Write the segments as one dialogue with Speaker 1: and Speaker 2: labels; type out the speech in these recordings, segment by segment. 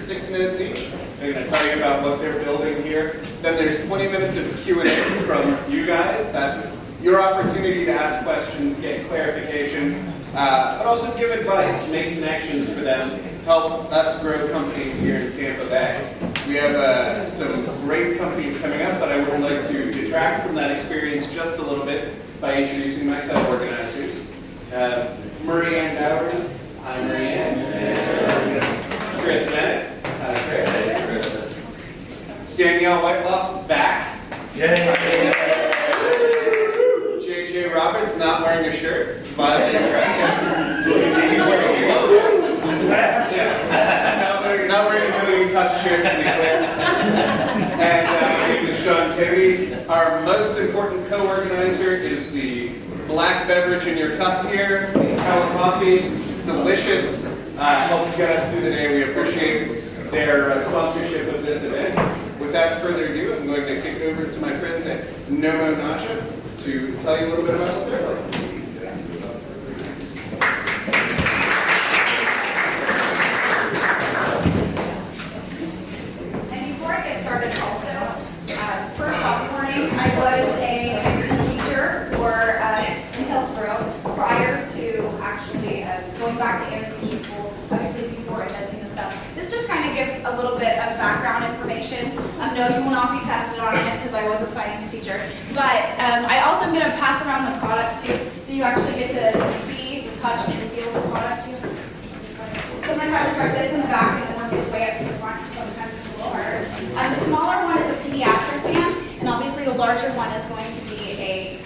Speaker 1: 6 minutes each. They're going to tell you about what they're building here. Then there's 20 minutes of Q&A from you guys. That's your opportunity to ask questions, get clarification, but also give advice, make connections for them, help us grow companies here in Tampa Bay. We have some great companies coming up, but I would like to detract from that experience just a little bit by introducing my co-organizers. Marie-Ann Bowers. Hi, Marie-Ann. Chris Bennett. Hi, Chris. Danielle Whiteloff, back.
Speaker 2: Yay.
Speaker 1: JJ Roberts, not wearing a shirt. Fresco. Not wearing a really cut shirt, to be clear. And my name is Sean Kennedy. Our most important co-organizer is the black beverage in your cup here, the Power Coffee. Delicious, helps get us through the day. We appreciate their sponsorship of this event. Without further ado, I'm going to kick it over to my friends at Nausea to tell you a little bit about what they're like.
Speaker 3: And before I get started also, first off, warning, I was a high school teacher in Hillsborough prior to actually going back to AMCG school, obviously before inventing the stuff. This just kind of gives a little bit of background information. No, you will not be tested on it because I was a science teacher. But I also am going to pass around the product too, so you actually get to see, touch, and feel the product too. So I'm going to try to start this in the back and then work its way up to the front. Sometimes it's a little harder. The smaller one is a pediatric band, and obviously the larger one is going to be a...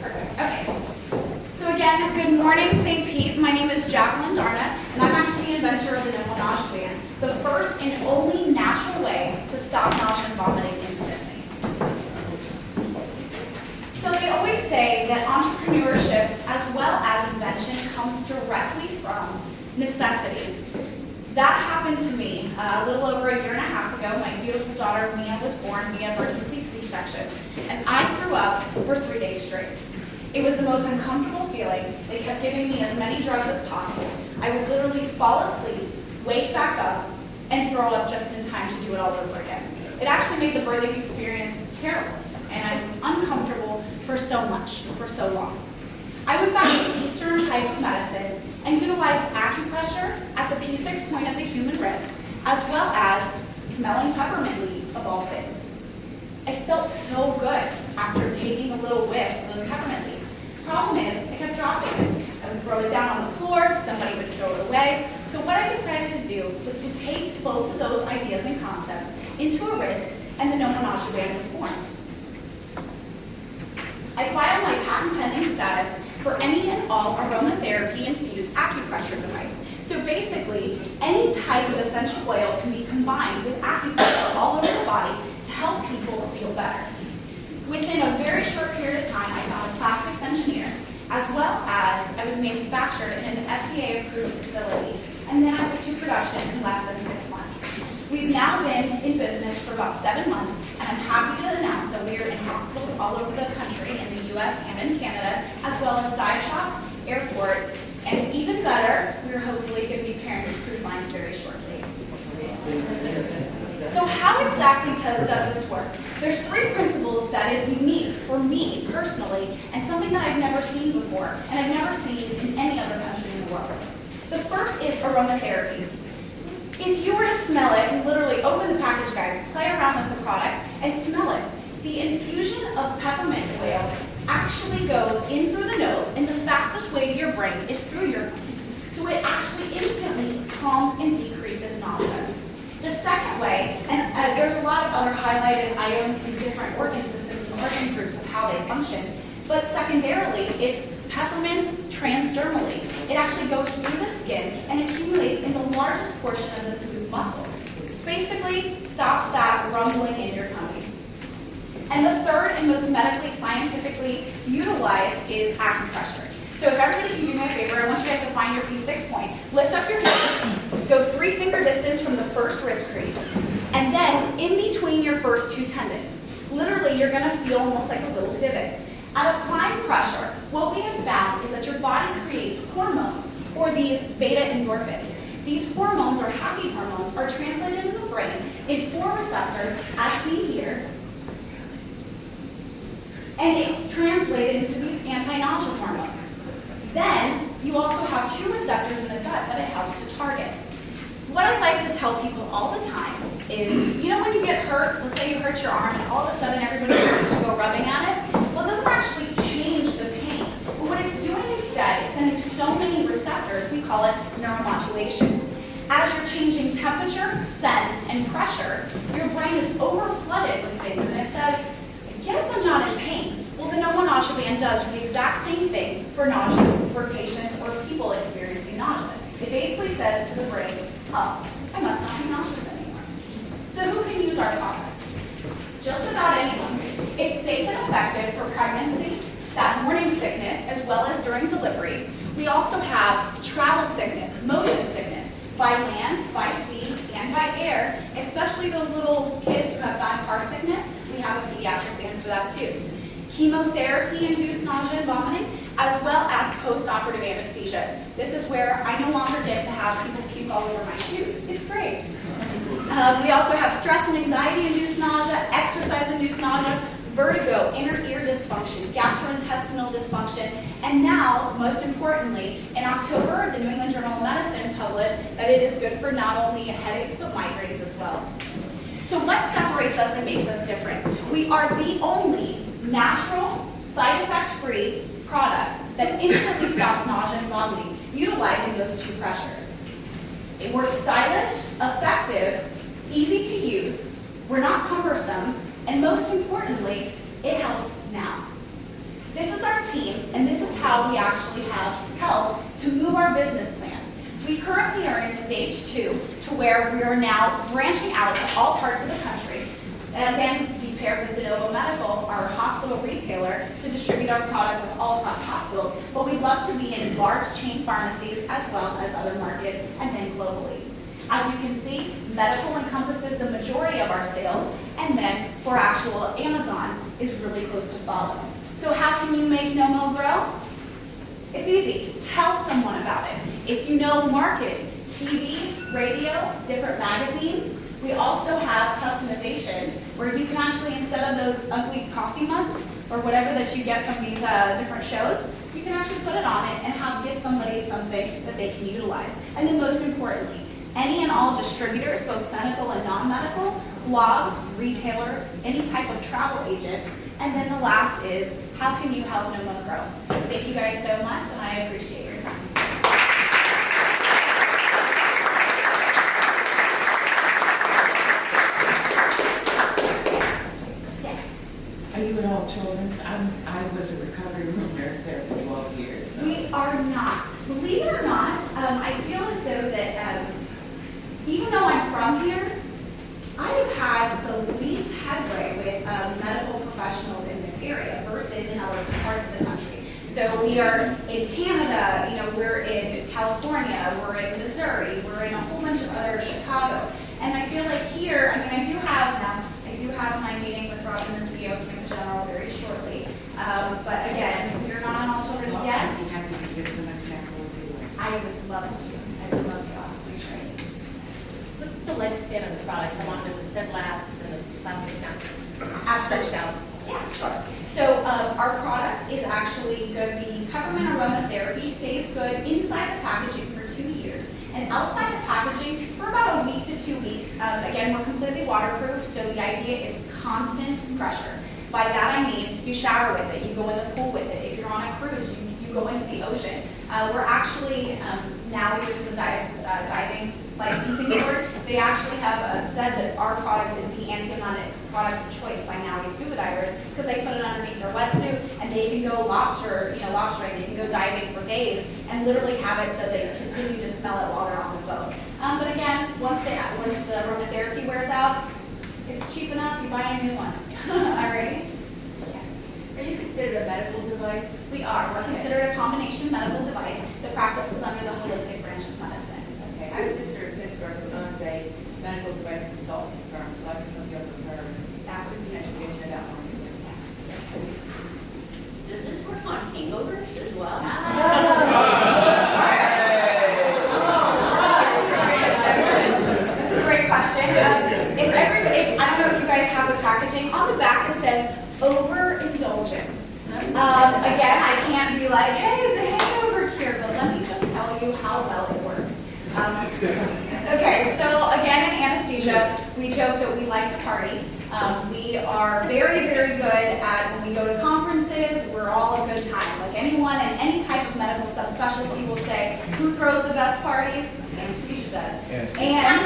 Speaker 3: Perfect. Okay. So again, good morning, St. Pete. My name is Jacqueline Darna, and I'm actually the inventor of the Nausea band, the first and only natural way to stop nausea and vomiting instantly. So they always say that entrepreneurship as well as invention comes directly from necessity. That happened to me a little over a year and a half ago. My beautiful daughter Mia was born via emergency C-section, and I threw up for 3 days straight. It was the most uncomfortable feeling. They kept giving me as many drugs as possible. I would literally fall asleep, wake back up, and throw up just in time to do it all over again. It actually made the birthing experience terrible, and I was uncomfortable for so much, for so long. I went back to Eastern type of medicine and utilized acupressure at the P6 point of the human wrist, as well as smelling peppermint leaves of all things. I felt so good after taking a little whiff of those peppermint leaves. Problem is, I kept dropping it. I would throw it down on the floor, somebody would throw it away. So what I decided to do was to take both of those ideas and concepts into a wrist, and the Nausea band was born. I filed my patent pending status for any and all aromatherapy-infused acupressure device. So basically, any type of essential oil can be combined with acupressure all over the body to help people feel better. Within a very short period of time, I found a plastics engineer, as well as I was manufactured in an FDA-approved facility, and then I was to production in less than 6 months. We've now been in business for about 7 months, and I'm happy to announce that we are in hospitals all over the country, in the US and in Canada, as well as dive shops, airports, and even better, we're hopefully going to be pairing with cruise lines very shortly. So how exactly does this work? There's 3 principles that is unique for me personally, and something that I've never seen before, and I've never seen in any other country in the world. The first is aromatherapy. If you were to smell it, and literally open the package, guys, play around with the product, and smell it, the infusion of peppermint oil actually goes in through the nose, and the fastest way to your brain is through your nose. So it actually instantly calms and decreases nausea. The second way, and there's a lot of other highlighted items in different organ systems and organ groups of how they function, but secondarily, it's peppermint transdermally. It actually goes through the skin and accumulates in the largest portion of the smooth muscle. Basically, stops that rumbling in your tummy. And the third and most medically, scientifically utilized is acupressure. So if everybody can do me a favor, I want you guys to find your P6 point. Lift up your hands, go 3-finger distance from the first wrist crease, and then in between your first 2 tendons. Literally, you're gonna feel almost like a little divot. At applying pressure, what we have found is that your body creates hormones, or these beta endorphins. These hormones, or happy hormones, are translated into the brain in 4 receptors, as seen here, and it's translated into these anti-nausea hormones. Then, you also have 2 receptors in the gut that it helps to target. What I like to tell people all the time is, you know when you get hurt, let's say you hurt your arm, and all of a sudden everybody starts to go rubbing at it? Well, it doesn't actually change the pain. But what it's doing instead is sending so many receptors, we call it neuromodulation. As you're changing temperature, sense, and pressure, your brain is overflooded with things, and it says, yes, I'm not in pain. Well, the nausea band does the exact same thing for nausea, for patients or people experiencing nausea. It basically says to the brain, oh, I must not be nauseous anymore. So who can use our product? Just about anyone. It's safe and effective for pregnancy, that morning sickness, as well as during delivery. We also have travel sickness, motion sickness, by land, by sea, and by air, especially those little kids who have gotten car sickness. We have a pediatric band for that too. Chemotherapy-induced nausea and vomiting, as well as post-operative anesthesia. This is where I no longer get to have people puke all over my shoes. It's great. We also have stress and anxiety-induced nausea, exercise-induced nausea, vertigo, inner ear dysfunction, gastrointestinal dysfunction, and now, most importantly, in October, the New England Journal of Medicine published that it is good for not only headaches, but migraines as well. So what separates us and makes us different? We are the only natural, side effect-free product that instantly stops nausea and vomiting, utilizing those 2 pressures. We're stylish, effective, easy to use, we're not cumbersome, and most importantly, it helps now. This is our team, and this is how we actually have helped to move our business plan. We currently are in stage 2, to where we are now branching out to all parts of the country. And again, we paired with De Novo Medical, our hospital retailer, to distribute our product all across hospitals. But we'd love to be in large chain pharmacies as well as other markets, and then globally. As you can see, medical encompasses the majority of our sales, and then for actual Amazon is really close to follow. So how can you make NOMO grow? It's easy. Tell someone about it. If you know marketing, TV, radio, different magazines, we also have customization where you can actually, instead of those ugly coffee mugs or whatever that you get from these different shows, you can actually put it on it and give somebody something that they can utilize. And then most importantly, any and all distributors, both medical and non-medical, blogs, retailers, any type of travel agent. And then the last is, how can you help NOMO grow? Thank you guys so much, and I appreciate your time. Yes.
Speaker 2: Are you at all children's? I was a recovery room nurse there for 12 years. So.
Speaker 3: We are not. Believe it or not, I feel as though that even though I'm from here, I have had the least headway with medical professionals in this area versus in other parts of the country. So we are in Canada, we're in California, we're in Missouri, we're in a whole bunch of other, Chicago. And I feel like here, I do have my meeting with Robin, the CEO of Tampa General, very shortly. But again, we're not on all children's yet.
Speaker 2: I'd be happy to give them a snack or two.
Speaker 3: I would love to. I would love to, obviously, sure.
Speaker 4: What's the lifespan of the product? How long does it sit last in the plastic now?
Speaker 3: Absolutely. Yeah, sure. So our product is actually good. The peppermint aromatherapy stays good inside the packaging for 2 years, and outside the packaging for about a week to 2 weeks. Again, we're completely waterproof, so the idea is constant pressure. By that I mean you shower with it, you go in the pool with it. If you're on a cruise, you go into the ocean. We're actually now there's the diving licensing board. They actually have said that our product is the anti-emetic product of choice by Naui scuba divers because they put it underneath their wetsuit and they can go lobstering, they can go diving for days and literally have it so they continue to smell it while they're on the boat. But again, once the aromatherapy wears out, it's cheap enough, you buy a new one. Alright? Yes.
Speaker 4: Are you considered a medical device?
Speaker 3: We are. We're considered a combination medical device that practices under the holistic branch of medicine.
Speaker 5: Okay, I have a sister in Pittsburgh who owns a medical device consulting firm, so I can hook you up with her.
Speaker 3: That would be
Speaker 5: And she gives it out on you.
Speaker 3: Yes, yes, please.
Speaker 4: Does this work on hangovers as well?
Speaker 3: says overindulgence. Again, I can't be like, hey, it's a hangover cure, but let me just tell you how well it works. Okay, so again, in anesthesia, we joke that we like to party. We are very, very good at when we go to conferences, we're all a good time. Like anyone in any type of medical subspecialty will say, who throws the best parties? Anesthesia does. And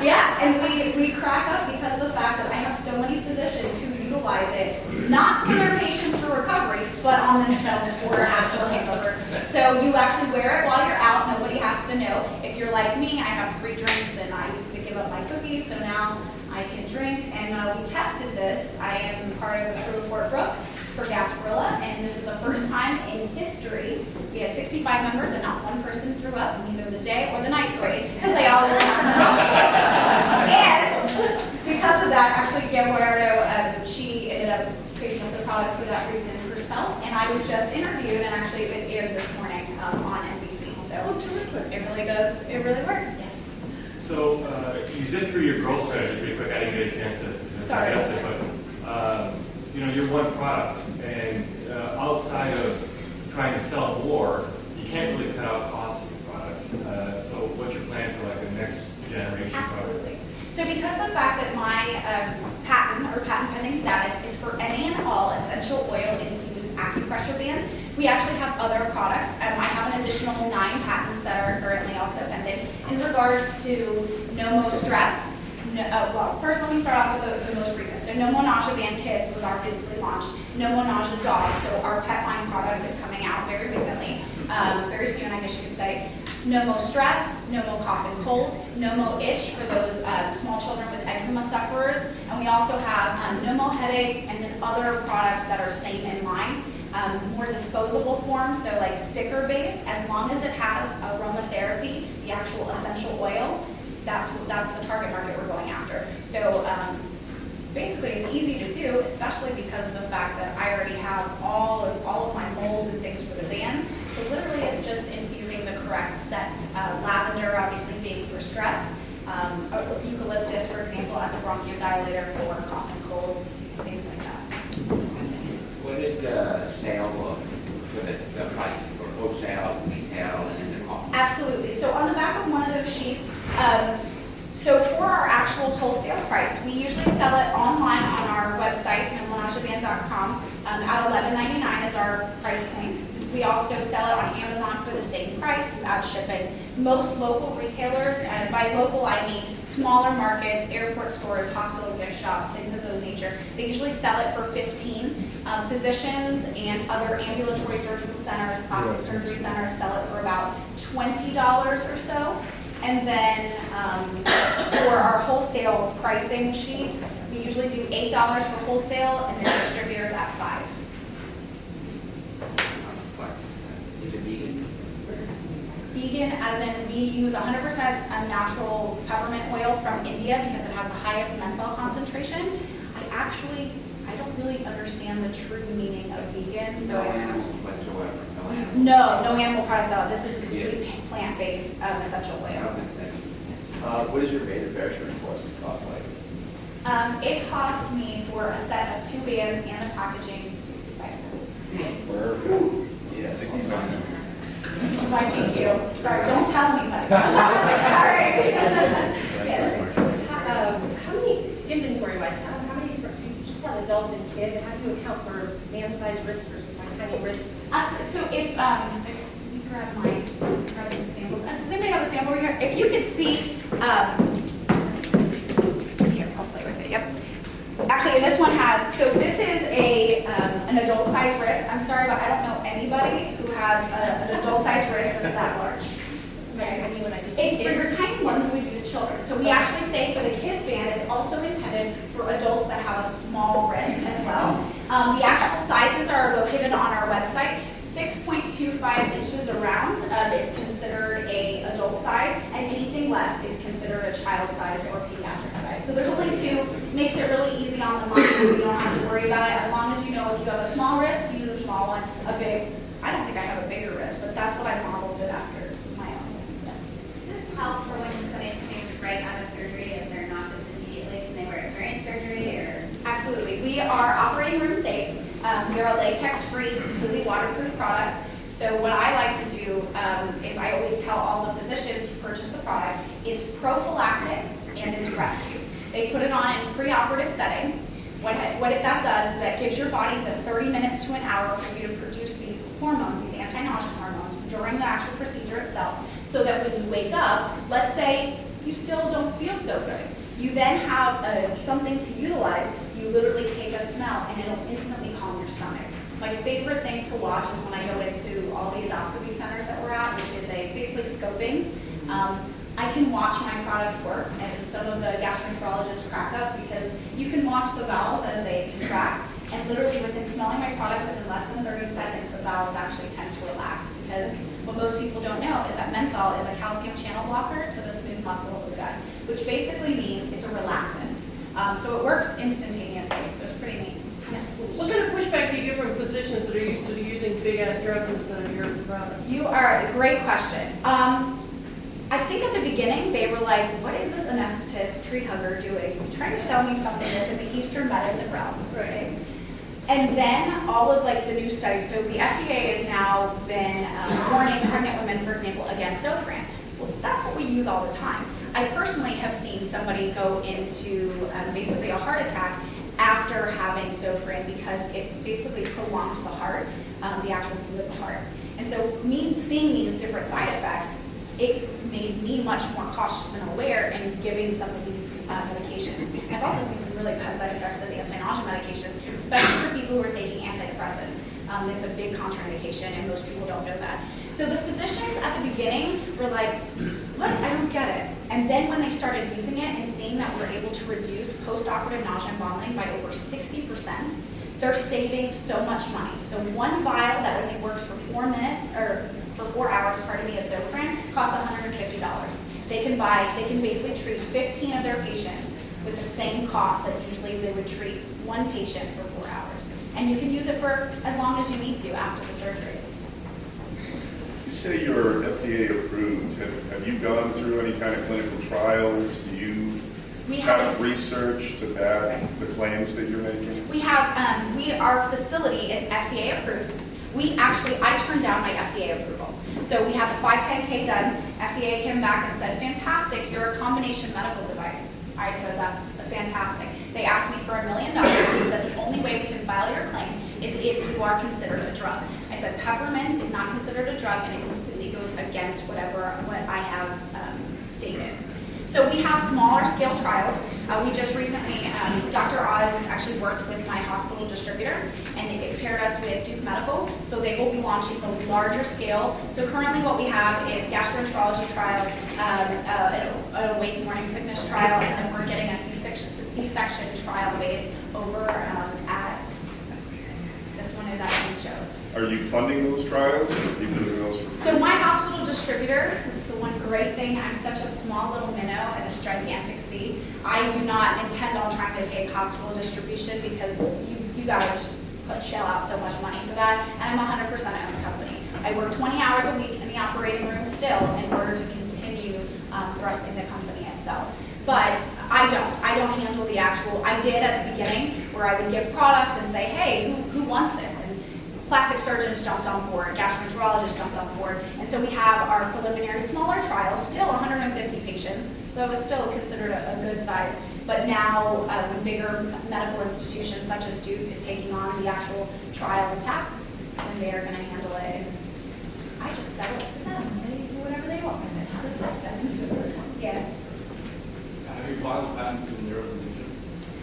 Speaker 3: yeah, and we crack up because of the fact that I have so many physicians who utilize it, not for their patients for recovery, but on themselves for actual hangovers. So you actually wear it while you're out, nobody has to know. If you're like me, I have 3 drinks and I used to give up my cookies, so now I can drink. And we tested this. I am part of the crew of Fort Brooks for Gasparilla, and this is the first time in history we had 65 members and not one person threw up in either the day or the night parade because they all really And because of that, actually, Guillermo, she ended up picking up the product for that reason herself, and I was just interviewed, and actually it aired this morning on NBC. So it really does, it really works. Yes.
Speaker 6: So you zipped through your growth strategy pretty quick. I didn't get a chance to digest it, but you know, you're one product, and outside of trying to sell more, you can't really cut out costs of your products. So what's your plan for like the next generation product?
Speaker 3: Absolutely. So because the fact that my patent or patent pending status is for any and all essential oil infused acupressure band, we actually have other products. I have an additional 9 patents that are currently also pending in regards to no more stress. Well, first let me start off with the most recent. So No More Nausea Band Kids was obviously launched. No More Nausea Dog, so our pet line product is coming out very recently, very soon I guess you could say. No More Stress, No More Cough and Cold, No More Itch for those small children with eczema sufferers, and we also have No More Headache and then other products that are same in line. More disposable forms, so like sticker based, as long as it has aromatherapy, the actual essential oil, that's the target market we're going after. So basically it's easy to do, especially because of the fact that I already have all of my molds and things for the bands. So literally it's just infusing the correct scent. Lavender obviously being for stress, eucalyptus for example as a bronchodilator for cough and cold, things like that.
Speaker 7: What is the sale for the price for wholesale, retail, and the cost?
Speaker 3: Absolutely. So on the back of one of those sheets, so for our actual wholesale price, we usually sell it online on our website, nomonageband.com, at $11.99 is our price point. We also sell it on Amazon for the same price without shipping. Most local retailers, and by local I mean smaller markets, airport stores, hospital gift shops, things of those nature, they usually sell it for $15. Physicians and other ambulatory surgical centers, plastic surgery centers sell it for about $20 or so. And then for our wholesale pricing sheet, we usually do $8 for wholesale and then distributors at $5.
Speaker 7: Is it vegan?
Speaker 3: Vegan, as in we use 100% natural peppermint oil from India because it has the highest menthol concentration. I don't really understand the true meaning of vegan, so
Speaker 7: No animals whatsoever. No animals.
Speaker 3: no animal products at all. This is completely plant-based essential oil.
Speaker 8: What is your manufacturing cost like?
Speaker 3: It cost me for a set of 2 bands and the packaging 65 cents.
Speaker 8: Yeah, 65 cents.
Speaker 3: Why, thank you. Sorry, don't tell anybody. Sorry. Yes.
Speaker 4: How many, inventory-wise, how many different, you just sell adult and kid, how do you account for man-sized wrist versus my tiny wrist?
Speaker 3: So if let me grab some samples. Does anybody have a sample over here? If you could see, here, I'll play with it. Yep. Actually, this one has. So this is an adult-sized wrist. I'm sorry, but I don't know anybody who has an adult-sized wrist that's that large. For your tiny one, we would use children. So we actually say for the kids band, it's also intended for adults that have a small wrist as well. The actual sizes are located on our website. 6.25 inches around is considered a adult size, and anything less is considered a child size or pediatric size. So there's only 2. Makes it really easy on the mind, so you don't have to worry about it. As long as you know if you have a small wrist, use a small one. A big, I don't think I have a bigger wrist, but that's what I modeled it after. My own. Yes.
Speaker 9: Does this help for when somebody's coming right out of surgery if they're not just immediately? Can they wear it during surgery or?
Speaker 3: Absolutely. We are They're a latex-free, completely waterproof product. So what I like to do is I always tell all the physicians who purchase the product, it's prophylactic and it's rescue. They put it on in preoperative setting. That does is that gives your body the 30 minutes to an hour for you to produce these hormones, these anti-nausea hormones, during the actual procedure itself, so that when you wake up, let's say you still don't feel so good, you then have something to utilize. You literally take a smell and it'll instantly calm your stomach. My favorite thing to watch is when I go into all the endoscopy centers that we're at, which is basically scoping. I can watch my product work, and some of the gastroenterologists crack up because you can watch the valves as they contract, and literally within smelling my product within less than 30 seconds, the valves actually tend to relax, because what most people don't know is that menthol is a calcium channel blocker to the smooth muscle of the gut, which basically means it's a relaxant. So it works instantaneously, so it's pretty neat. Yes.
Speaker 10: What kind of pushback do you get from physicians that are used to using big-ass drugs instead of your product?
Speaker 3: You are a great question. I think at the beginning they were like, what is this anesthetist, tree hugger doing? Trying to sell me something that's in the Eastern medicine realm, right? And then all of like the new studies, so the FDA has now been warning pregnant women, for example, against Zofran. Well, that's what we use all the time. I personally have seen somebody go into basically a heart attack after having Zofran because it basically prolongs the heart, the actual beat of the heart. And so me seeing these different side effects, it made me much more cautious and aware in giving some of these medications. I've also seen some really bad side effects of the anti-nausea medications, especially for people who are taking antidepressants. It's a big contraindication, and most people don't know that. So the physicians at the beginning were like, what? I don't get it. And then when they started using it and seeing that we're able to reduce post-operative nausea and vomiting by over 60%, they're saving so much money. So one vial that only works for 4 minutes, or for 4 hours, of Zofran, costs $150. They can basically treat 15 of their patients with the same cost that usually they would treat one patient for 4 hours. And you can use it for as long as you need to after the surgery.
Speaker 11: You say you're FDA approved. Have you gone through any kind of clinical trials? Do you have research to back the claims that you're making?
Speaker 3: We have, our facility is FDA approved. I turned down my FDA approval. So we had the 510K done. FDA came back and said, fantastic, you're a combination medical device. I said, that's fantastic. They asked me for $1 million. They said, the only way we can file your claim is if you are considered a drug. I said, peppermint is not considered a drug, and it completely goes against what I have stated. So we have smaller scale trials. We just recently, Dr. Oz actually worked with my hospital distributor, and it paired us with Duke Medical. So they will be launching a larger scale. So currently what we have is gastroenterology trial, an awake morning sickness trial, and then we're getting a C-section trial base over at, this one is at St. Joe's.
Speaker 11: Are you funding those trials, or are you doing those for free?
Speaker 3: So my hospital distributor, this is the one great thing, I'm such a small little minnow in a gigantic sea. I do not intend on trying to take hospital distribution because you guys just shell out so much money for that, and I'm 100% owned company. I work 20 hours a week in the operating room still in order to continue thrusting the company itself. But I don't handle the actual, I did at the beginning where I would give product and say, hey, who wants this? And plastic surgeons jumped on board, gastroenterologists jumped on board, and so we have our preliminary smaller trials, still 150 patients, so it was still considered a good size, but now bigger medical institutions such as Duke is taking on the actual trial and task, and they are going to handle it, and I just settle it to them, they do whatever they want with it. How does that sound? Yes.
Speaker 12: Have you filed patents in Europe?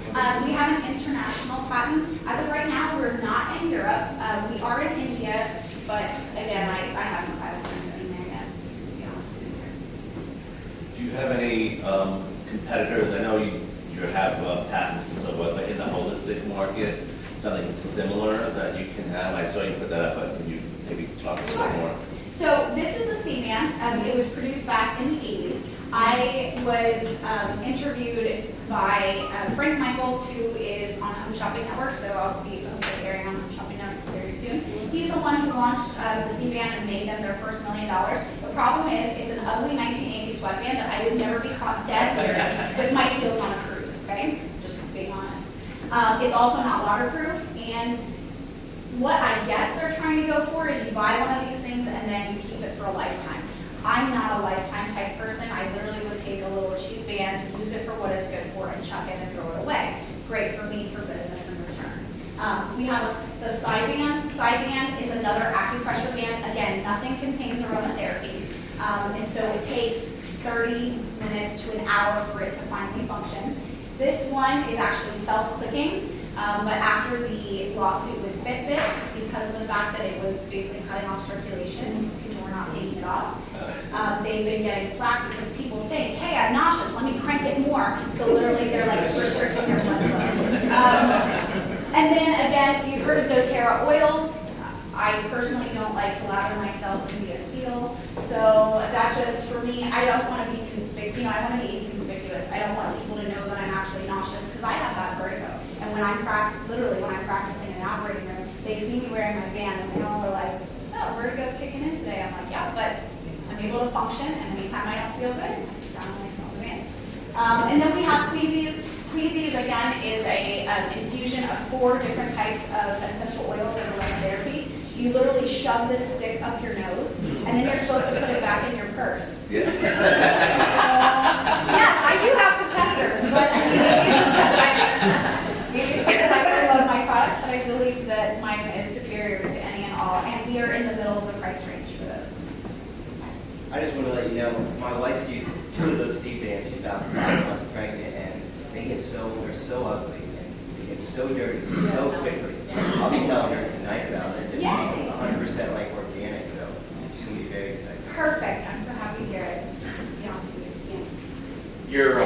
Speaker 3: We have an international patent. As of right now, we're not in Europe. We are in India, but again, I haven't filed anything there yet, to be honest with you.
Speaker 13: Do you have any competitors? I know you have patents and so forth, but in the holistic market, something similar that you can have? I saw you put that up, but can you maybe talk a little more?
Speaker 3: So this is a C-band. It was produced back in the 80s. I was interviewed by Frank Michaels, who is on Home Shopping Network, so I'll be hopefully airing on Home Shopping Network very soon. He's the one who launched the C-band and made them their first $1 million. The problem is, it's an ugly 1980s sweatband that I would never be caught dead wearing with my heels on a cruise, okay? Just being honest. It's also not waterproof, and what I guess they're trying to go for is you buy one of these things and then you keep it for a lifetime. I'm not a lifetime type person. I literally would take a little cheap band, use it for what it's good for, and chuck it and throw it away. Great for me for business in return. We have the side band. Side band is another acupressure band. Again, nothing contains aromatherapy. And so it takes 30 minutes to an hour for it to finally function. This one is actually self-clicking, but after the lawsuit with Fitbit, because of the fact that it was basically cutting off circulation, because people were not taking it off, they've been getting slack because people think, hey, I'm nauseous, let me crank it more. So literally they're like restricting their blood flow. And then again, you've heard of doTERRA oils. I personally don't like to lather myself and be a seal. So that just, for me, I don't want to be conspicuous. I want to be inconspicuous. I don't want people to know that I'm actually nauseous because I have that vertigo. And when I'm literally when I'm practicing in an operating room, they see me wearing my band and they all are like, so vertigo's kicking in today. I'm like, yeah, but I'm able to function, and anytime I don't feel good, I sit down and I smell the band. And then we have Queasies. Queasies, again, is an infusion of 4 different types of essential oils and aromatherapy. You literally shove this stick up your nose, and then you're supposed to put it back in your purse.
Speaker 13: Yeah.
Speaker 3: Yes, I do have competitors, but maybe it's just because I really love my product, but I believe that mine is superior to any and all, and we are in the middle of the price range for those.
Speaker 14: I just want to let you know, my wife's used 2 of those C-bands. She's about 5 months pregnant, and they're so ugly, and they get so dirty so quickly. I'll be telling her tonight about it. It's 100% like organic, so she's going to be very excited.
Speaker 3: Perfect. I'm so happy to hear it. Yes.
Speaker 15: Your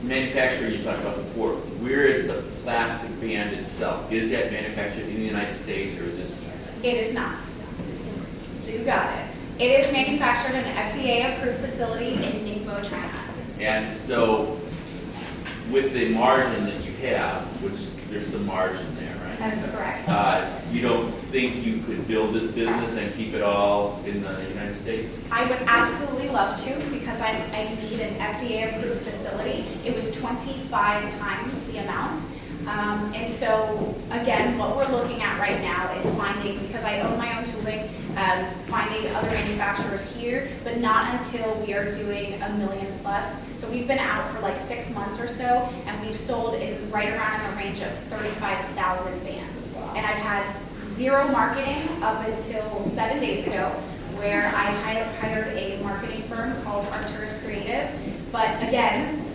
Speaker 15: manufacturer you talked about before, where is the plastic band itself? Is that manufactured in the United States, or is this?
Speaker 3: It is not. So you got it. It is manufactured in an FDA-approved facility in Ningbo, China.
Speaker 15: And so, with the margin that you have, which there's some margin there, right?
Speaker 3: That is correct.
Speaker 15: You don't think you could build this business and keep it all in the United States?
Speaker 3: I would absolutely love to, because I need an FDA-approved facility. It was 25 times the amount. And so, again, what we're looking at right now is finding, because I own my own tooling, finding other manufacturers here, but not until we are doing $1 million plus. So we've been out for like 6 months or so, and we've sold in right around in the range of 35,000 bands. And I've had 0 marketing up until 7 days ago, where I hired a marketing firm called Arcturus Creative. But again,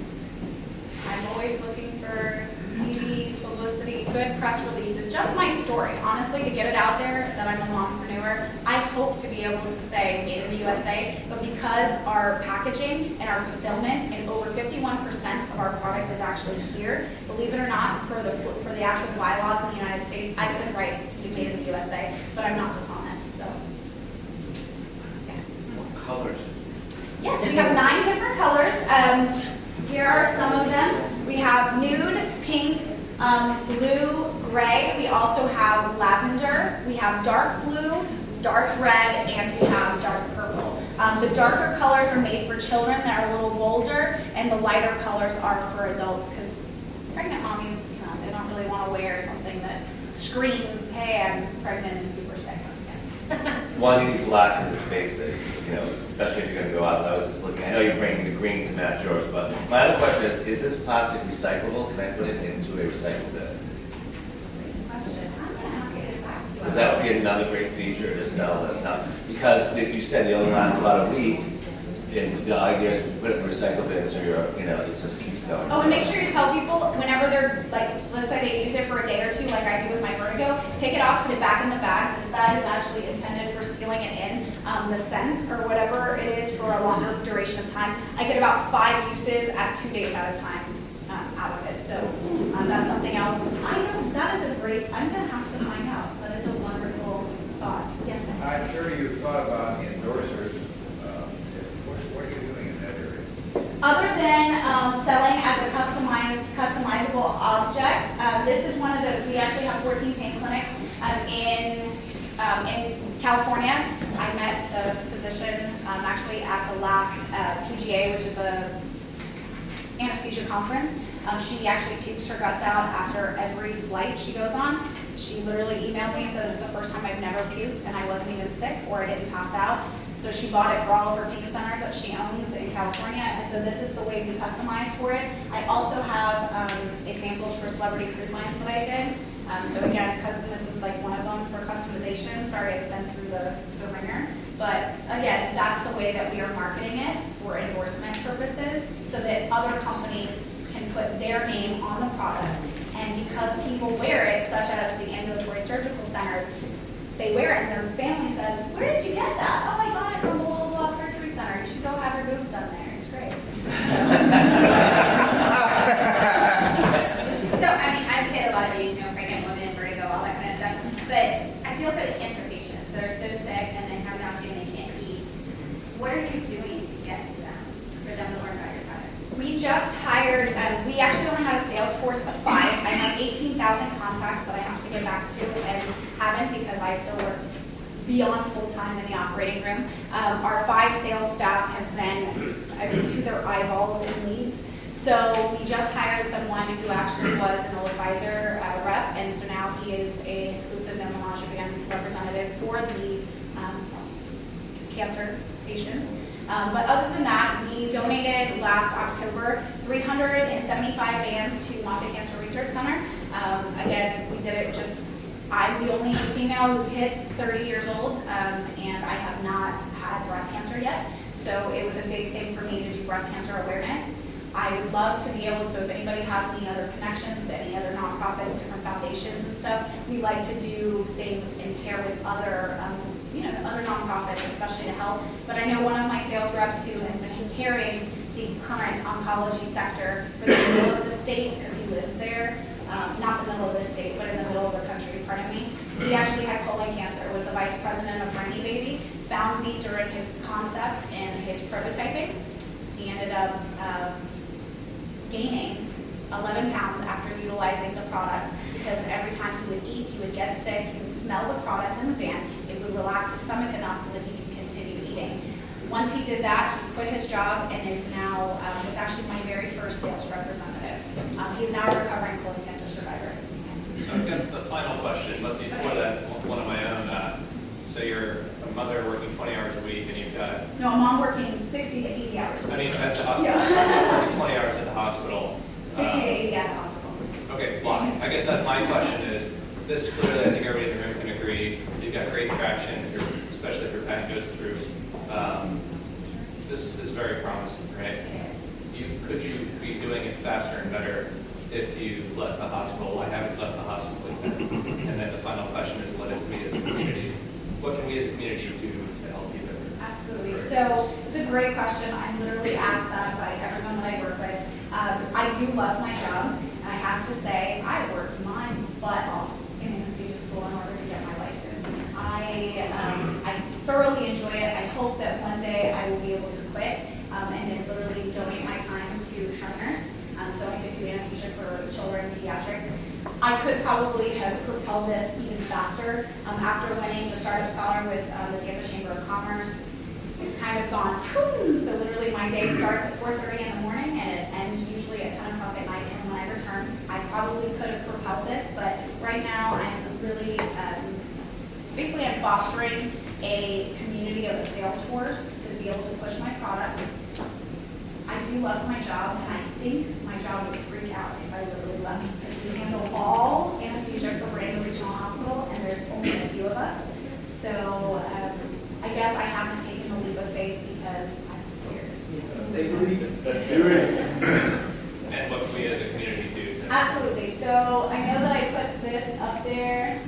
Speaker 3: I'm always looking for TV, publicity, good press releases, just my story, honestly, to get it out there that I'm a mompreneur. I hope to be able to say made in the USA, but because our packaging and our fulfillment and over 51% of our product is actually here, believe it or not, for the actual bylaws in the United States, I could write made in the USA, but I'm not dishonest, so. Yes.
Speaker 14: What colors?
Speaker 3: Yes, we have 9 different colors. Here are some of them. We have nude, pink, blue, gray. We also have lavender. We have dark blue, dark red, and we have dark purple. The darker colors are made for children that are a little bolder, and the lighter colors are for adults, because pregnant mommies, they don't really want to wear something that screams, hey, I'm pregnant and super sick.
Speaker 13: One, you need black because it's basic, especially if you're going to go out. So I was just looking, I know you're bringing the green to match yours, but my other question is this plastic recyclable? Can I put it into a recycle bin?
Speaker 3: Great question. I'm going to have to get it back to you.
Speaker 13: Because that would be another great feature to sell that's not, because you said it only lasts about a week, and the idea is to put it in the recycle bin so it just keeps going.
Speaker 3: Oh, and make sure you tell people whenever they're, like, let's say they use it for a day or 2, like I do with my vertigo, take it off, put it back in the bag. This bag is actually intended for sealing it in, the scent or whatever it is for a longer duration of time. I get about 5 uses at 2 days at a time out of it. So that's something else. That is a great, I'm going to have to find out. That is a wonderful thought. Yes, sir.
Speaker 16: I'm sure you've thought about endorsers. What are you doing in that area?
Speaker 3: Other than selling as a customizable object, this is one of the, we actually have 14 pain clinics in California. I met the physician actually at the last PGA, which is a anesthesia conference. She actually pukes her guts out after every flight she goes on. She literally emailed me and said, this is the first time I've never puked, and I wasn't even sick, or I didn't pass out. So she bought it for all of her peanut centers that she owns in California, and so this is the way we customize for it. I also have examples for celebrity cruise lines that I did. So again, because this is like one of them for customization, sorry it's been through the ringer. But again, that's the way that we are marketing it for endorsement purposes, so that other companies can put their name on the product. And because people wear it, such as the ambulatory surgical centers, they wear it and their family says, where did you get that? Oh, I got it from the blah, blah, blah surgery center. You should go have your boobs done there. It's great.
Speaker 9: So, I mean, I've hit a lot of these, pregnant women, vertigo, all that kind of stuff. But I feel for the cancer patients that are so sick and then have nausea and they can't eat. What are you doing to get to them, for them to learn about your product?
Speaker 3: We just hired, we actually only had a sales force of 5. I have 18,000 contacts that I have to get back to and haven't because I still work beyond full-time in the operating room. Our 5 sales staff have been to their eyeballs in leads. So we just hired someone who actually was an Pfizer rep, and so now he is an exclusive Nausea representative for the cancer patients. But other than that, we donated last October 375 bands to Moffitt Cancer Research Center. Again, we did it just, I'm the only female who's hit 30 years old, and I have not had breast cancer yet. So it was a big thing for me to do breast cancer awareness. I would love to be able to, if anybody has any other connections with any other nonprofits, different foundations and stuff, we like to do things in pair with other, other nonprofits, especially to help. But I know one of my sales reps who has been carrying the current oncology sector for the middle of the state, because he lives there, not the middle of the state, but in the middle of the country, pardon me. He actually had colon cancer, was the vice president of Rainy Baby, found me during his concept and his prototyping. He ended up gaining 11 pounds after utilizing the product, because every time he would eat, he would get sick, he would smell the product in the van, it would relax his stomach enough so that he could continue eating. Once he did that, he quit his job and is now, was actually my very first sales representative. He's now a recovering colon cancer survivor.
Speaker 17: So I've got the final question, but before that, one of my own. So you're a mother working 20 hours a week and you've got...
Speaker 3: No, a mom working 60 to 80 hours a week.
Speaker 17: I mean, at the hospital,
Speaker 3: Yeah.
Speaker 17: working 20 hours at the hospital.
Speaker 3: 60 to 80 at the hospital.
Speaker 17: Okay, well, I guess that's my question is, this clearly, I think everybody in the room can agree, you've got great traction, especially if your patent goes through. This is very promising, right? Could you be doing it faster and better if you left the hospital? I haven't left the hospital yet. And then the final question is, what can we as a community do to help you there?
Speaker 3: Absolutely. So it's a great question. I'm literally asked that by everyone that I work with. I do love my job, and I have to say I worked my butt off in anesthesia school in order to get my license. I thoroughly enjoy it. I hope that one day I will be able to quit and then literally donate my time to shrinkers. So I could do anesthesia for children, pediatric. I could probably have propelled this even faster. After winning the Startup Scholar with the Tampa Chamber of Commerce, it's kind of gone, whew. So literally my day starts at 4:30 in the morning and it ends usually at 10 o'clock at night. And when I return, I probably could have propelled this, but right now I'm really, basically I'm fostering a community of a sales force to be able to push my product. I do love my job, and I think my job would freak out if I literally left, because we handle all anesthesia for Brandon Regional Hospital, and there's only a few of us. So I guess I haven't taken the leap of faith because I'm scared.
Speaker 17: They believe it. And what can we as a community do?
Speaker 3: Absolutely. So I know that I put this up there,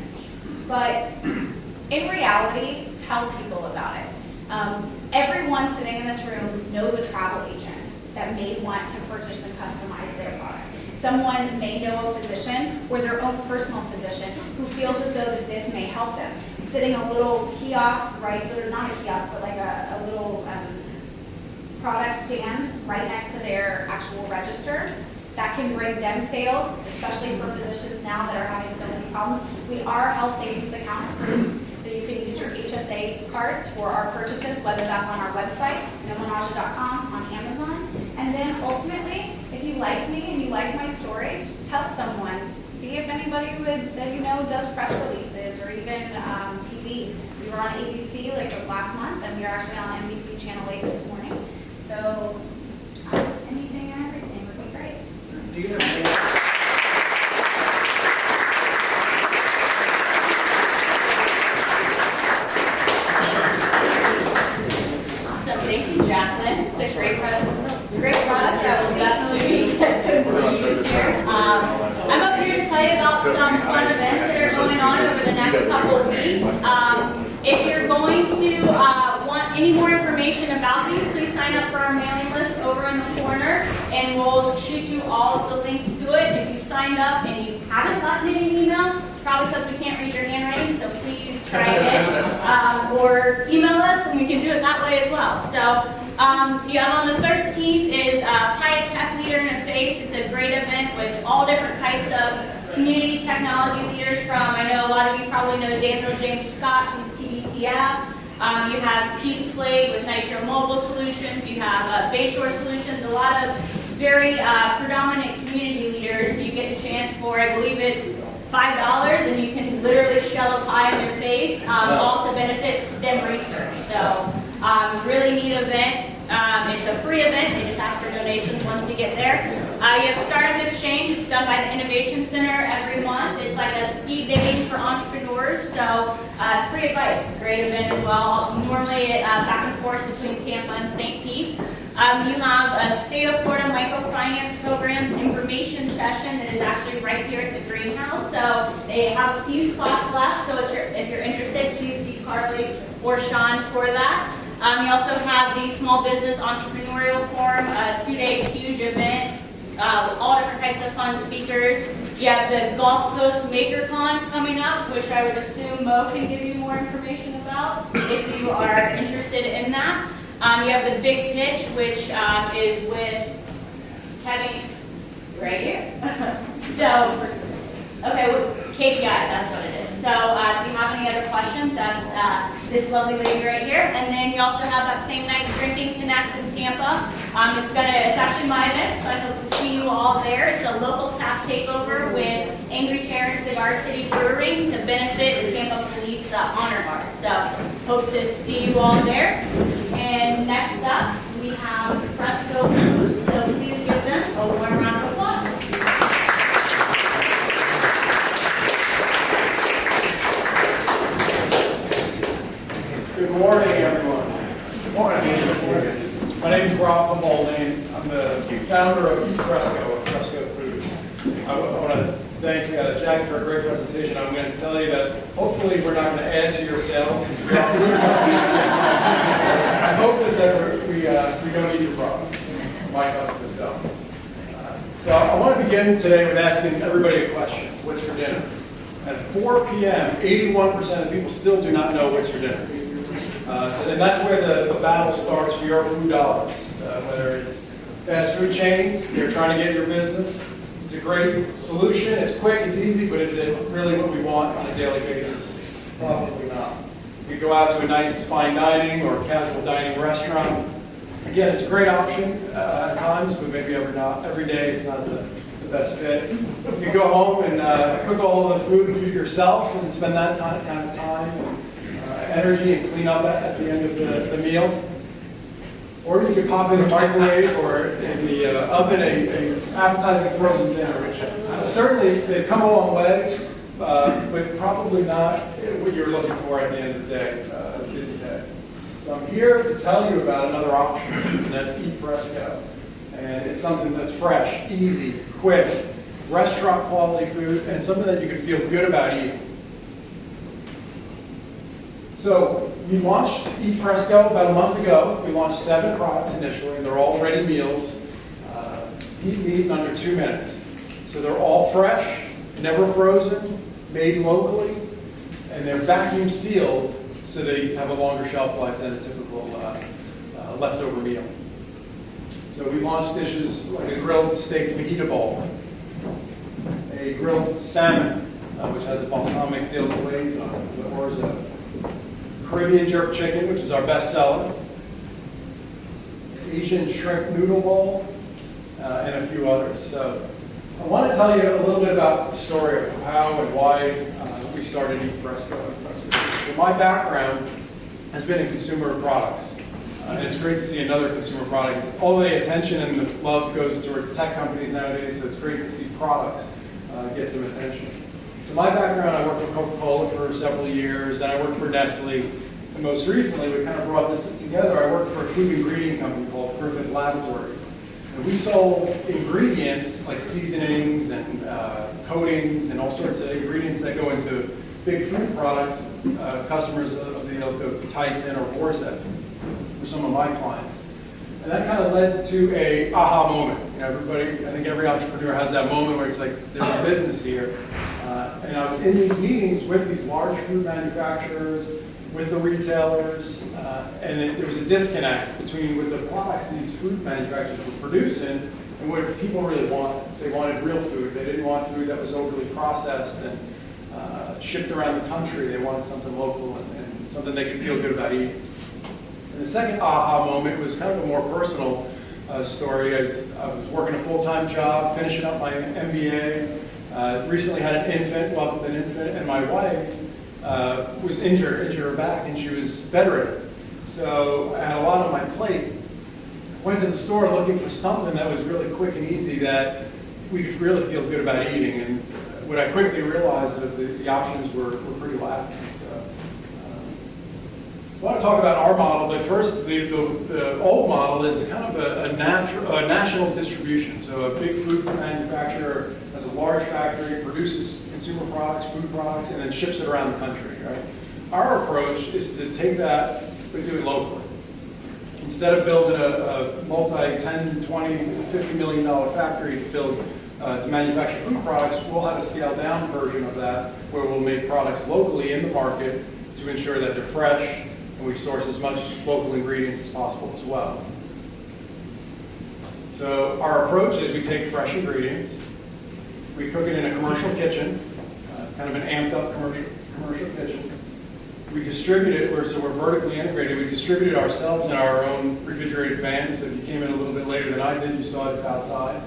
Speaker 3: but in reality, tell people about it. Everyone sitting in this room knows a travel agent that may want to purchase and customize their product. Someone may know a physician or their own personal physician who feels as though that this may help them. Sitting a little kiosk, right, or not a kiosk, but like a little product stand right next to their actual register, that can bring them sales, especially for physicians now that are having so many problems. We are health savings account approved. So you can use your HSA cards for our purchases, whether that's on our website, nomonausea.com, on Amazon. And then ultimately, if you like me and you like my story, tell someone, see if if anybody that you know does press releases or even TV. We were on ABC like last month, and we are actually on NBC Channel 8 this morning. So anything and everything would be great.
Speaker 1: Do you have
Speaker 18: Awesome, thank you, Jacqueline. It's a great product that will definitely be put to use here. I'm up here to tell you about some fun events that are going on over the next couple of weeks. If you're going to want any more information about these, please sign up for our mailing list over in the corner, and we'll shoot you all of the links to it. If you've signed up and you haven't gotten any email, it's probably because we can't read your handwriting, so please try again. Or email us, and we can do it that way as well. So yeah, on the 13th is Paya Tech Leader in a Face. It's a great event with all different types of community technology leaders from, I know a lot of you probably know Daniel James Scott from TBTF. You have Pete Slade with Nitro Mobile Solutions. You have Bayshore Solutions. A lot of very predominant community leaders. You get a chance for, I believe it's $5, and you can literally shell a pie in their face, all to benefit STEM research. So really neat event. It's a free event. They just ask for donations once you get there. You have Startup Exchange. It's done by the Innovation Center every month. It's like a speed dating for entrepreneurs. So free advice. Great event as well. Normally back and forth between Tampa and St. Pete. You have a State of Florida Microfinance Programs information session that is actually right here at the greenhouse. So they have a few spots left. So if you're interested, please see Carly or Sean for that. You also have the Small Business Entrepreneurial Forum, a 2-day huge event, all different types of fun speakers. You have the Gulf Coast MakerCon coming up, which I would assume Mo can give you more information about if you are interested in that. You have the Big Pitch, which is with Kevin right here. So, okay, well, KPI, that's what it is. So if you have any other questions, that's this lovely lady right here. And then you also have that same night Drinking Connect in Tampa. It's actually my event, so I hope to see you all there. It's a local tap takeover with Angry Chair and Cigar City Brewing to benefit the Tampa Police Honor Guard. So hope to see you all there. And next up, we have Fresco Foods. So please give them a warm round of applause.
Speaker 19: Good morning, everyone. Good morning. My name is Rob Pavolny. I'm the founder of Fresco Foods. I want to thank Jack for a great presentation. I'm going to tell you that hopefully we're not going to add to your sales. I hope is that we don't eat your product. My customers don't. So I want to begin today with asking everybody a question. What's for dinner? At 4 p.m., 81% of people still do not know what's for dinner. And that's where the battle starts for your food dollars. Whether it's fast food chains, they're trying to get your business. It's a great solution. It's quick, it's easy, but is it really what we want on a daily basis? Probably not. We go out to a nice fine dining or casual dining restaurant. Again, it's a great option at times, but maybe every day it's not the best fit. You can go home and cook all of the food yourself and spend that kind of time and energy and clean up at the end of the meal. Or you could pop in a microwave or in the oven a appetizing frozen dinner, which certainly they've come a long way, but probably not what you're looking for at the end of the day, a busy day. So I'm here to tell you about another option, and that's Eat Fresco. And it's something that's fresh, easy, quick, restaurant quality food, and something that you can feel good about eating. So we launched Eat Fresco about a month ago. We launched 7 products initially, and they're all ready meals. Eat in under 2 minutes. So they're all fresh, never frozen, made locally, and they're vacuum sealed so they have a longer shelf life than a typical leftover meal. So we launched dishes like a grilled steak fajita bowl, a grilled salmon, which has a balsamic dill glaze on it, with orzo. Caribbean jerk chicken, which is our best seller, Asian shrimp noodle bowl, and a few others. So I want to tell you a little bit about the story of how and why we started Eat Fresco. So my background has been in consumer products. And it's great to see another consumer product. All the attention and the love goes towards tech companies nowadays, so it's great to see products get some attention. So my background, I worked for Coca-Cola for several years, then I worked for Nestle, and most recently we kind of brought this together. I worked for a food ingredient company called Griffith Laboratories. And we sold ingredients like seasonings and coatings and all sorts of ingredients that go into big food products, customers of the Tyson or Borzek for some of my clients. And that kind of led to a aha moment. You know, everybody, I think every entrepreneur has that moment where it's like, there's a business here. And I was in these meetings with these large food manufacturers, with the retailers, and there was a disconnect between what the products these food manufacturers were producing and what people really wanted. They wanted real food. They didn't want food that was overly processed and shipped around the country. They wanted something local and something they could feel good about eating. And the second aha moment was kind of a more personal story. I was working a full-time job, finishing up my MBA, recently had an infant, welcomed an infant, and my wife was injured her back, and she was bedridden. So I had a lot on my plate. Went to the store looking for something that was really quick and easy that we could really feel good about eating. And what I quickly realized that the options were pretty lacking. I want to talk about our model, but first, the old model is kind of a national distribution. So a big food manufacturer has a large factory, produces consumer products, food products, and then ships it around the country, right? Our approach is to take that, but do it locally. Instead of building a multi-10, 20, $50 million factory to manufacture food products, we'll have a scaled-down version of that where we'll make products locally in the market to ensure that they're fresh, and we source as much local ingredients as possible as well. So our approach is we take fresh ingredients, we cook it in a commercial kitchen, kind of an amped up commercial kitchen. We distribute it, so we're vertically integrated. We distribute it ourselves in our own refrigerated vans. So if you came in a little bit later than I did, you saw it's outside.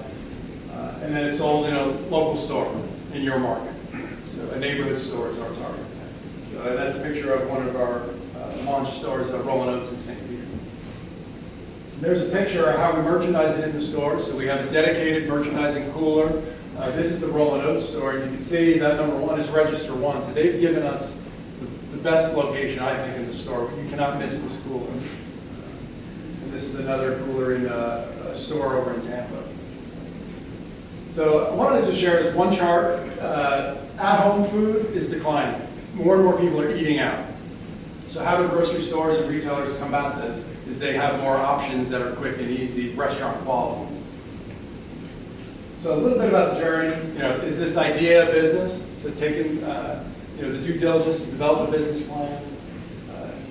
Speaker 19: And then it's sold in a local store in your market. So a neighborhood store is our target. So that's a picture of one of our launch stores at Rolling Oats in St. Peter. There's a picture of how we merchandise it in the store. So we have a dedicated merchandising cooler. This is the Rolling Oats store, and you can see that number 1 is Register 1. So they've given us the best location, I think, in the store. You cannot miss this cooler. And this is another cooler in a store over in Tampa. So I wanted to share this one chart. At-home food is declining. More and more people are eating out. So how do grocery stores and retailers combat this? Is they have more options that are quick and easy, restaurant quality. So a little bit about the journey. You know, is this idea a business? So taking the due diligence to develop a business plan,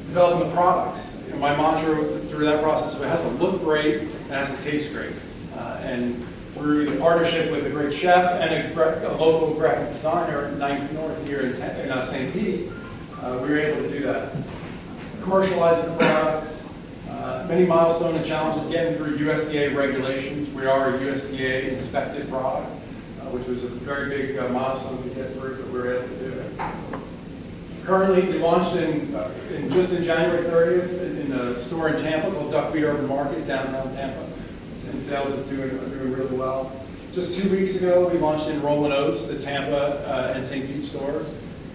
Speaker 19: developing the products. You know, my mantra through that process was it has to look great and it has to taste great. And through the partnership with a great chef and a local graphic designer at 9th North here in St. Pete, we were able to do that. Commercializing the products, many milestones and challenges getting through USDA regulations. We are a USDA inspected product, which was a very big milestone to get through, but we were able to do it. Currently, we launched just in January 30th in a store in Tampa called Duckweed Urban Market, downtown Tampa. And sales are doing really well. Just 2 weeks ago, we launched in Rolling Oats, the Tampa and St. Pete stores.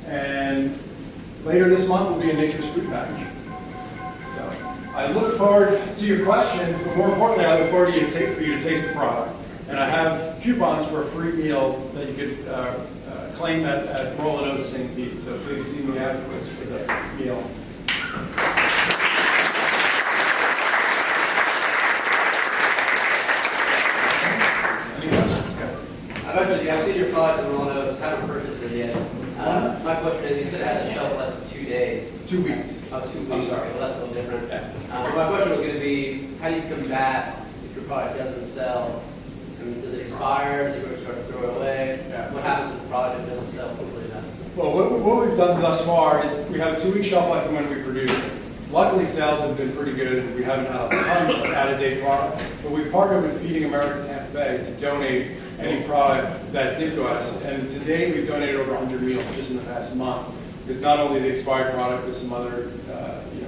Speaker 19: And later this month, we'll be in Nature's Food Package. So I look forward to your questions, but more importantly, I look forward for you to taste the product. And I have coupons for a free meal that you could claim at Rolling Oats St. Pete. So please see me afterwards for the meal.
Speaker 20: I've seen your product in Rolling Oats, haven't purchased it yet. My question is, you said it has a shelf life of 2 days.
Speaker 19: 2 weeks.
Speaker 20: Oh, 2 weeks. I'm sorry, well, that's a little different.
Speaker 19: Yeah.
Speaker 20: My question was going to be, how do you combat if your product doesn't sell? I mean, does it expire? Does it start to throw it away?
Speaker 19: Yeah.
Speaker 20: What happens if the product doesn't sell quickly enough?
Speaker 19: Well, what we've done thus far is we have a 2-week shelf life from when we produce it. Luckily, sales have been pretty good. We haven't had a ton of out-of-date product, but we've partnered with Feeding America Tampa Bay to donate any product that did go out. And to date, we've donated over 100 meals just in the past month. Because not only the expired product, but some other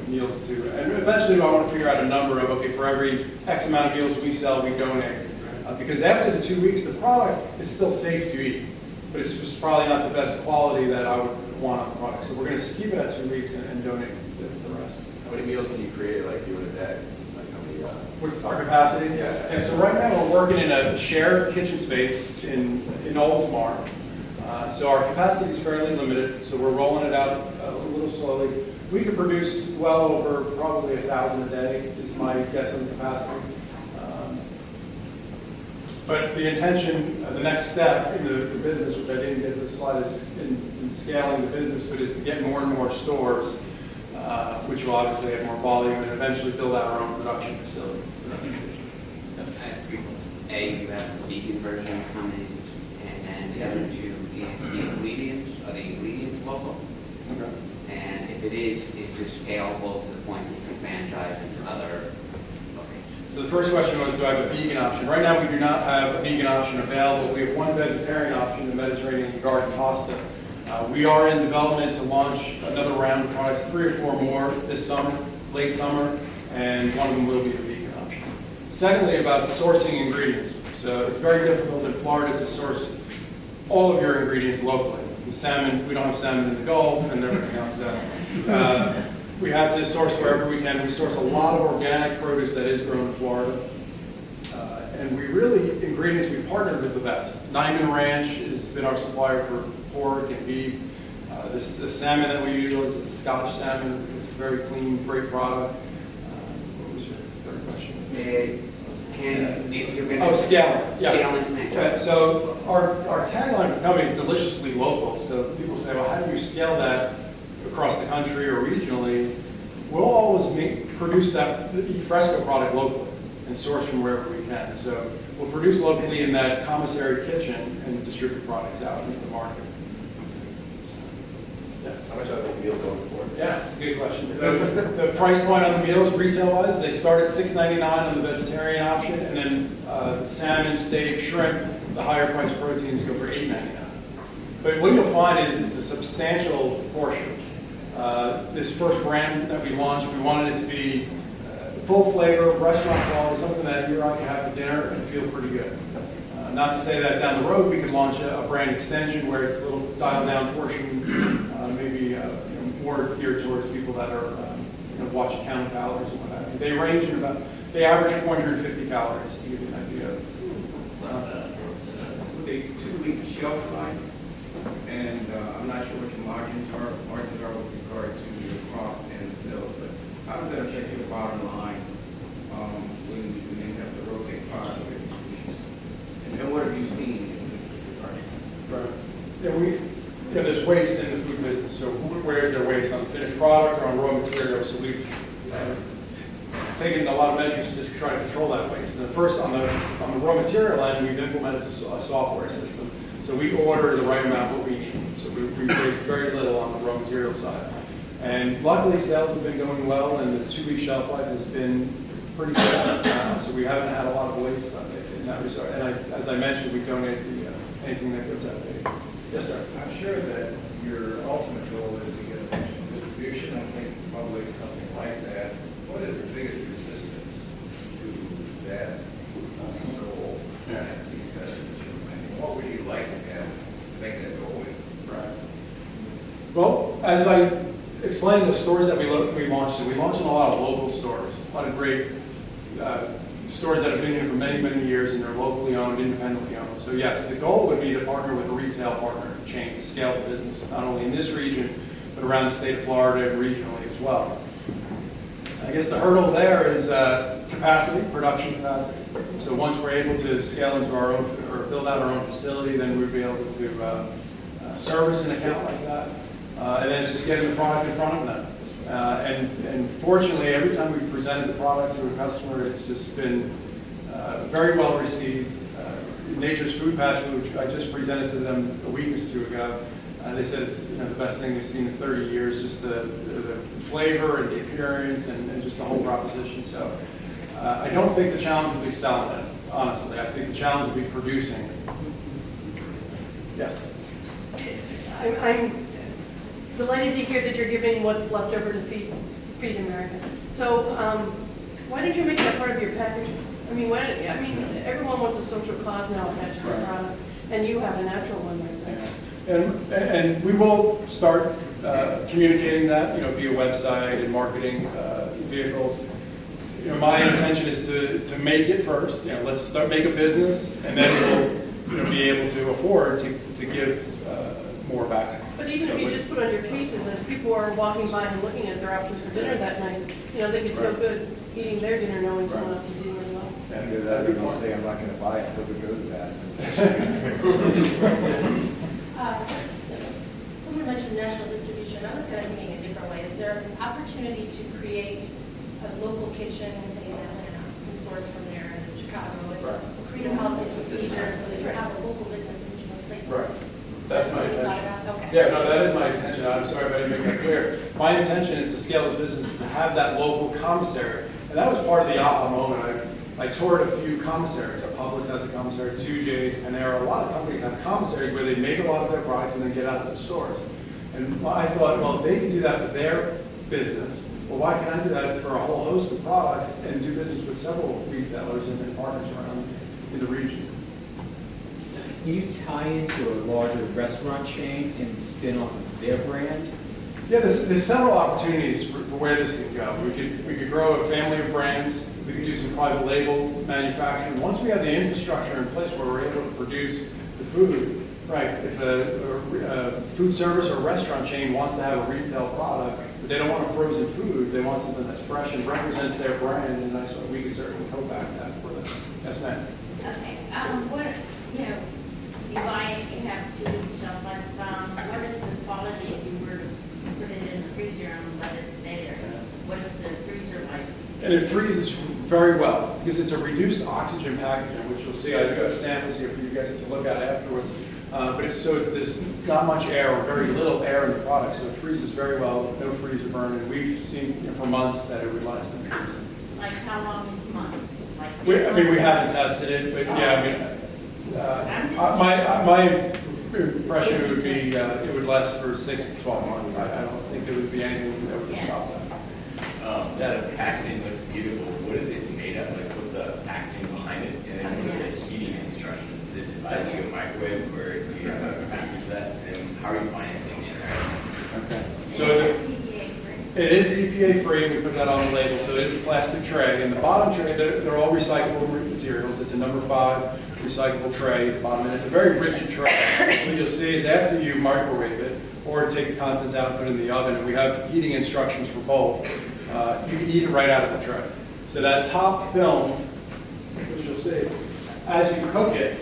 Speaker 19: meals too. And eventually, I want to figure out a number of, okay, for every X amount of meals we sell, we donate. Because after the 2 weeks, the product is still safe to eat. But it's just probably not the best quality that I would want on the product. So we're going to keep it at 2 weeks and donate the rest.
Speaker 8: How many meals can you create, like, doing a day? Like, how many,
Speaker 19: What's our capacity?
Speaker 8: Yeah.
Speaker 19: And so right now we're working in a shared kitchen space in Oldsmar. So our capacity is fairly limited. So we're rolling it out a little slowly. We could produce well over probably 1,000 a day is my guess on the capacity. But the intention, the next step in the business, which I didn't get to the slide, is in scaling the business, but is to get more and more stores, which will obviously have more volume and eventually build out our own production facility.
Speaker 7: A, you have the vegan version coming, and the other two is the ingredients. Are the ingredients local?
Speaker 19: Okay.
Speaker 7: And if it is it scalable to the point that you can franchise into other locations?
Speaker 19: So the first question was, do I have a vegan option? Right now, we do not have a vegan option available. We have one vegetarian option, the Mediterranean garden pasta. We are in development to launch another round of products, 3 or 4 more this summer, late summer, and one of them will be a vegan option. Secondly, about sourcing ingredients. So it's very difficult in Florida to source all of your ingredients locally. The salmon, we don't have salmon in the Gulf and everything else. We have to source wherever we can. We source a lot of organic produce that is grown in Florida. And we really, ingredients, we partnered with the best. Nyman Ranch has been our supplier for pork and beef. The salmon that we utilize is the Scotch salmon. It's a very clean, great product. What was your third question? Scaling. Yeah. So our tagline for the company is deliciously local. So people say, well, how do you scale that across the country or regionally? We'll always produce that Fresco product locally and source from wherever we can. So we'll produce locally in that commissary kitchen and distribute products out into the market. Yes.
Speaker 8: How much are the meals going for?
Speaker 19: Yeah, it's a good question. So the price point on the meals, retail-wise, they start at $6.99 on the vegetarian option, and then salmon, steak, shrimp, the higher priced proteins go for $8.99. But what you'll find is it's a substantial portion. This first brand that we launched, we wanted it to be full flavor, restaurant quality, something that you or I can have for dinner and feel pretty good. Not to say that down the road we could launch a brand extension where it's a little dialed down portions, maybe more geared towards people that are watching count calories and what have you. They range in about, they average 450 calories to give you an idea.
Speaker 16: With a 2-week shelf life, and I'm not sure what your margins are with regard to your cost and sales, but how does that affect your bottom line when you have to rotate product? And what have you seen in this regard?
Speaker 19: Right. Yeah, there's waste in the food business. So where is there waste on the finished product or on raw materials? So we've taken a lot of measures to try to control that waste. And first, on the raw material end, we've implemented a software system. So we order the right amount of what we need. So we waste very little on the raw material side. And luckily, sales have been going well, and the 2-week shelf life has been pretty good. So we haven't had a lot of waste in that regard. And as I mentioned, we donate anything that goes out there. Yes, sir.
Speaker 16: I'm sure that your ultimate goal is to get a national distribution. I think probably something like that. What is the biggest resistance to that goal and success? And what would you like to have to make that goal with?
Speaker 19: Right. Well, as I explained, the stores that we launched in a lot of local stores, a lot of great stores that have been here for many, many years, and they're locally owned, independently owned. So yes, the goal would be to partner with a retail partner chain to scale the business, not only in this region, but around the state of Florida and regionally as well. I guess the hurdle there is capacity, production capacity. So once we're able to scale into our own, or build out our own facility, then we'd be able to service an account like that. And then it's just getting the product in front of them. And fortunately, every time we've presented the product to a customer, it's just been very well received. Nature's Food Patch, which I just presented to them a week or 2 ago, they said it's the best thing they've seen in 30 years, just the flavor and the appearance and just the whole proposition. So I don't think the challenge will be selling it. honestly. I think the challenge will be producing it. Yes?
Speaker 10: I'm delighted to hear that you're giving what's left over to Feed America. So why did you make that part of your package? I mean, everyone wants a social cause now attached to their product, and you have a natural one right there.
Speaker 19: And we will start communicating that, via website and marketing vehicles. My intention is to make it first. Let's make a business, and then we'll be able to afford to give more back.
Speaker 10: But even if you just put on your cases, as people are walking by and looking at their options for dinner that night, they could feel good eating their dinner knowing someone else is eating as well.
Speaker 8: And do that, they're gonna say, I'm not gonna buy it until it goes bad.
Speaker 4: Someone mentioned national distribution. I was kind of thinking a different way. Is there an opportunity to create a local kitchen, say in Atlanta, and source from there, and in Chicago, and just freedom policies, procedures, so that you have a local business in each of those places?
Speaker 19: Right. That's my intention.
Speaker 4: Okay.
Speaker 19: Yeah, no, that is my intention. I'm sorry if I didn't make that clear. My intention is to scale this business is to have that local commissary. And that was part of the aha moment. I toured a few commissaries. Publix has a commissary, 2J's, Panera. A lot of companies have commissaries where they make a lot of their products and then get out to the stores. And I thought, well, if they can do that for their business, well, why can't I do that for a whole host of products and do business with several retailers and partners around in the region?
Speaker 21: Can you tie into a larger restaurant chain and spin off of their brand?
Speaker 19: Yeah, there's several opportunities for where this can go. We could grow a family of brands. We could do some private label manufacturing. Once we have the infrastructure in place where we're able to produce the food, right? If a food service or a restaurant chain wants to have a retail product, but they don't want a frozen food, they want something that's fresh and represents their brand in a nice way, we can certainly co-back that for them. Yes, ma'am.
Speaker 22: Okay. You buy it, you have 2 weeks shelf life. What is the quality if you were to put it in the freezer and let it stay there? What's the freezer like?
Speaker 19: And it freezes very well because it's a reduced oxygen packaging, which you'll see. I do have samples here for you guys to look at afterwards. But there's not much air or very little air in the product, so it freezes very well, no freezer burn. And we've seen for months that it would last in the freezer.
Speaker 22: Like how long is months? Like 6
Speaker 19: We
Speaker 22: months?
Speaker 19: haven't tested it, but yeah, my impression would be it would last for 6 to 12 months. I don't think there would be anything that would stop that.
Speaker 23: That packaging looks beautiful. What is it made of? Like, what's the packaging behind it? And then what are the heating instructions? Is it advised you a microwave, or do you have a capacity for that? And how are you financing the entire thing?
Speaker 19: Okay. So it is BPA free. We put that on the label. So it is a plastic tray. And the bottom tray, they're all recyclable materials. It's a number 5 recyclable tray at the bottom. And it's a very rigid tray. What you'll see is after you microwave it, or take the contents out and put it in the oven, and we have heating instructions for both, you can eat it right out of the tray. So that top film, which you'll see, as you cook it,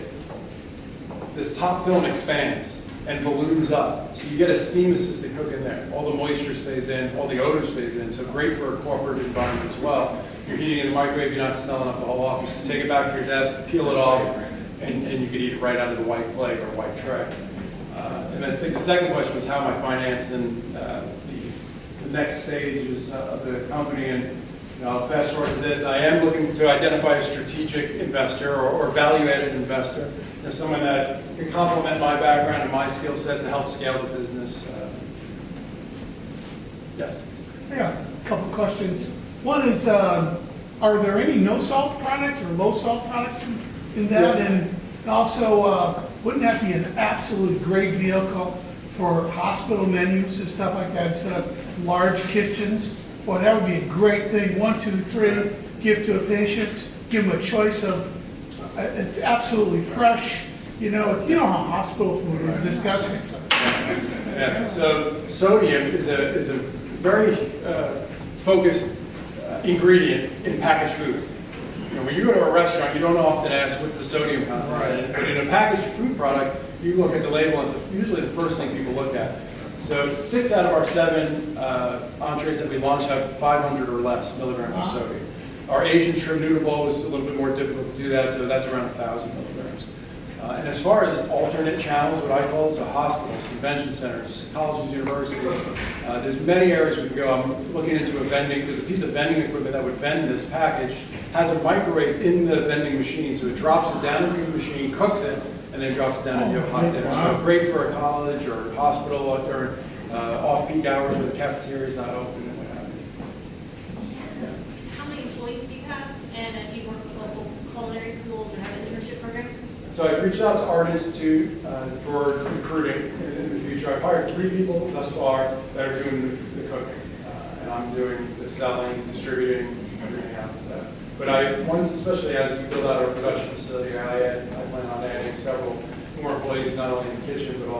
Speaker 19: this top film expands and balloons up. So you get a steam-assisted cook in there. All the moisture stays in, all the odor stays in, so great for a corporate environment as well. You're heating in the microwave, you're not smelling up the whole office. You take it back to your desk, peel it off, and you can eat it right out of the white plate or white tray. And I think the second question was how am I financing the next stages of the company. And I'll fast forward to this. I am looking to identify a strategic investor or value-added investor, someone that can complement my background and my skill set to help scale the business. Yes?
Speaker 24: Yeah, a couple questions. One is, are there any no-salt products or low-salt products in that?
Speaker 19: Yeah.
Speaker 24: And also, wouldn't that be an absolutely great vehicle for hospital menus and stuff like that instead of large kitchens? Well, that would be a great thing. 1, 2, 3, give to a patient, give them a choice of, it's absolutely fresh. You know how hospital food is disgusting.
Speaker 19: Yeah. So sodium is a very focused ingredient in packaged food. When you go to a restaurant, you don't often ask what's the sodium content. Right. But in a packaged food product, you look at the label and it's usually the first thing people look at. So 6 out of our 7 entrees that we launched have 500 or less milligrams of sodium. Our Asian shrimp noodle bowl is a little bit more difficult to do that, so that's around 1,000 milligrams. And as far as alternate channels, what I call it, so hospitals, convention centers, colleges, universities, there's many areas we can go. I'm looking into a vending, there's a piece of vending equipment that would vend this package has a microwave in the vending machine, so it drops it down into the machine, cooks it, and then drops it down and you have hot dinner. So great for a college or hospital during off-peak hours where the cafeteria is not open and what have you.
Speaker 2: How many employees do you have? And do you work with local culinary schools or have internship programs?
Speaker 19: So I've reached out to Art Institute for recruiting in the future. I've hired 3 people thus far that are doing the cooking. And I'm doing the selling, distributing, everything else. But once, especially as we build out our production facility, I plan on adding several more employees, not only in the kitchen, but also